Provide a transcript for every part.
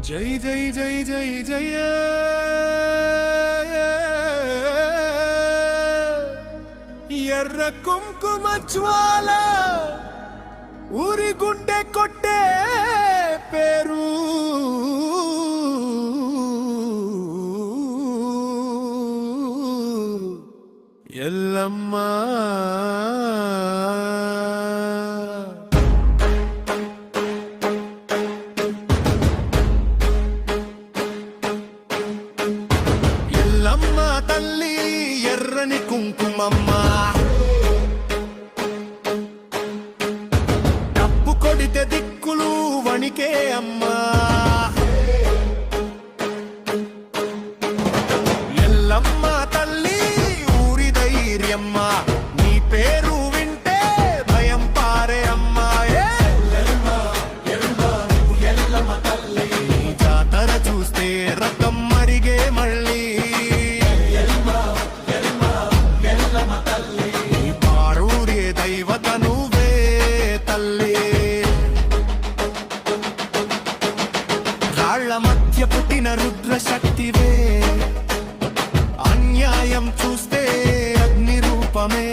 జై జై జై జై జయ ఎర్ర కుంకుమ జ్వాల ఊరి గుండె కొట్టే పేరు ఎల్లమ్మ ఎల్లమ్మ తల్లి ఎర్రని కుంకుమమ్మ డప్పు కొడితే దిక్కులు వణికే అమ్మా ఎల్లమ్మ తల్లి ఊరి ధైర్యమ్మ నీ పేరు వింటే భయం పారే అమ్మా జాతర చూస్తే రకం మరిగే మళ్ళీ పారూరే దైవత నువ్వే తల్లి రాళ్ల మధ్య పుట్టిన రుద్ర శక్తివే అన్యాయం చూస్తే అగ్ని రూపమే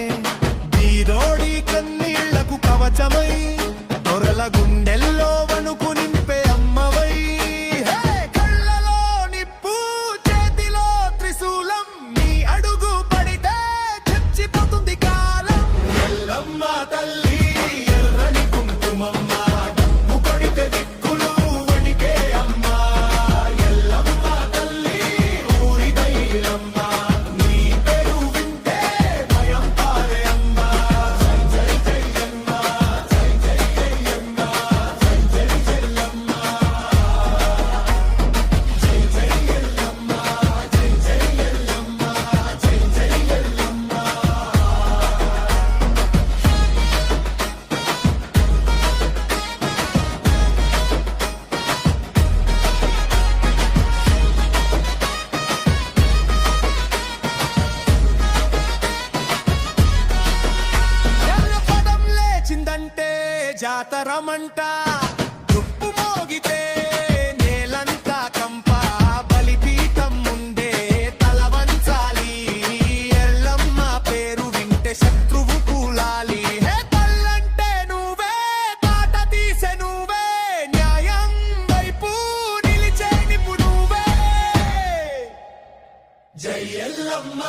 బీదోడి కన్నీళ్లకు కవచమై దొరల గుండెల్లో వణుకు నింపే అమ్మవై కళ్ళలో నిప్పు చేతిలో త్రిశూలం నీ అడుగు పడితే చచ్చిపోతుంది కాలం ఎల్లమ్మ తల్లి ఎర్రని కుంకుమమ్మ డప్పు కొడితే దిక్కులు వణికే అమ్మ ఎల్లమ్మ తల్లి ఊరి ధైర్యమ్మ నీ పేరు వింటే భయం పారే అమ్మ జై జై జయమ్మ జై జై జయమ్మ జై జై జయమ్మ జై జై ఎల్లమ్మ జై జై ఎల్లమ్మ జై జై ఎల్లమ్మ ఎర్ర పదం లేచిందంటే జాతరమంట తుప్పు మోగితే నేలంతా కంప బలిపీఠం ముందే తల వంచాలి ఎల్లమ్మ పేరు వింటే శత్రువు కూలాలి హే తల్లంటే నువ్వే తాట తీసే నువ్వే న్యాయం వైపు నిలిచే నిప్పు నువ్వే జై ఎల్లమ్మ